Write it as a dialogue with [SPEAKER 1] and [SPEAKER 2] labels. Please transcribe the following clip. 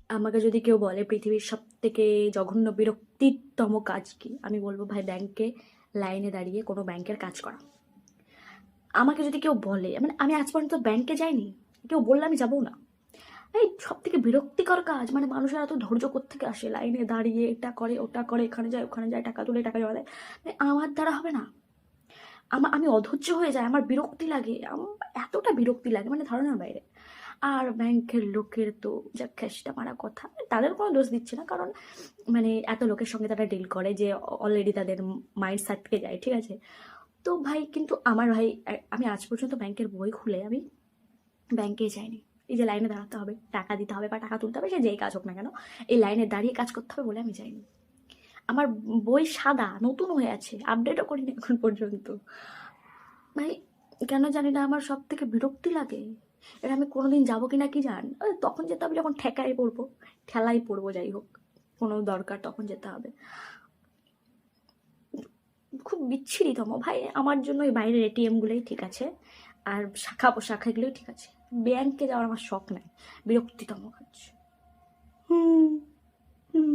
[SPEAKER 1] আমাকে যদি কেউ বলে পৃথিবীর সব থেকে জঘন্য বিরক্তিতম কাজ কি, আমি বলবো ভাই ব্যাংকে লাইনে দাঁড়িয়ে কোনো ব্যাংকের কাজ করা। আমাকে যদি কেউ বলে, মানে আমি আজ পর্যন্ত ব্যাংকে যাইনি, কেউ বললে আমি যাবো না। এই সব থেকে বিরক্তিকর কাজ, মানে মানুষের এত ধৈর্য কোত্থেকে আসে, লাইনে দাঁড়িয়ে এটা করে ওটা করে, এখানে যায় ওখানে যায়, টাকা তুলে টাকা জমা দেয়, মানে আমার দ্বারা হবে না। আমি অধৈর্য হয়ে যায়, আমার বিরক্তি লাগে, এতটা বিরক্তি লাগে মানে ধারণার বাইরে। আর ব্যাংকের লোকের তো যা খেসটা মারা কথা, তাদের কোনো দোষ দিচ্ছে না, কারণ মানে এত লোকের সঙ্গে তারা ডিল করে যে অলরেডি তাদের মাইন্ড সেটকে যায়, ঠিক আছে। তো ভাই কিন্তু আমার ভাই, আমি আজ পর্যন্ত ব্যাংকের বই খুলে আমি ব্যাংকে যাইনি। এই যে লাইনে দাঁড়াতে হবে, টাকা দিতে হবে বা টাকা তুলতে হবে, সে যেই কাজ হোক না কেন, এই লাইনে দাঁড়িয়ে কাজ করতে হবে বলে আমি যাইনি। আমার বই সাদা, নতুন হয়ে আছে, আপডেটও করিনি এখন পর্যন্ত। ভাই কেন জানি না আমার সব থেকে বিরক্তি লাগে। এটা আমি কোনোদিন যাবো কিনা কি জান, তখন যেতে হবে যখন ঠেলাই পড়বো, যাই হোক কোনো দরকার তখন যেতে হবে। খুব বিচ্ছিরিতম ভাই আমার জন্য এই বাইরের এটিএমগুলোই ঠিক আছে, আর শাখা পোশাখাগুলোই ঠিক আছে। ব্যাংকে যাওয়ার আমার শখ নাই, বিরক্তিতম কাজ। হুম হুম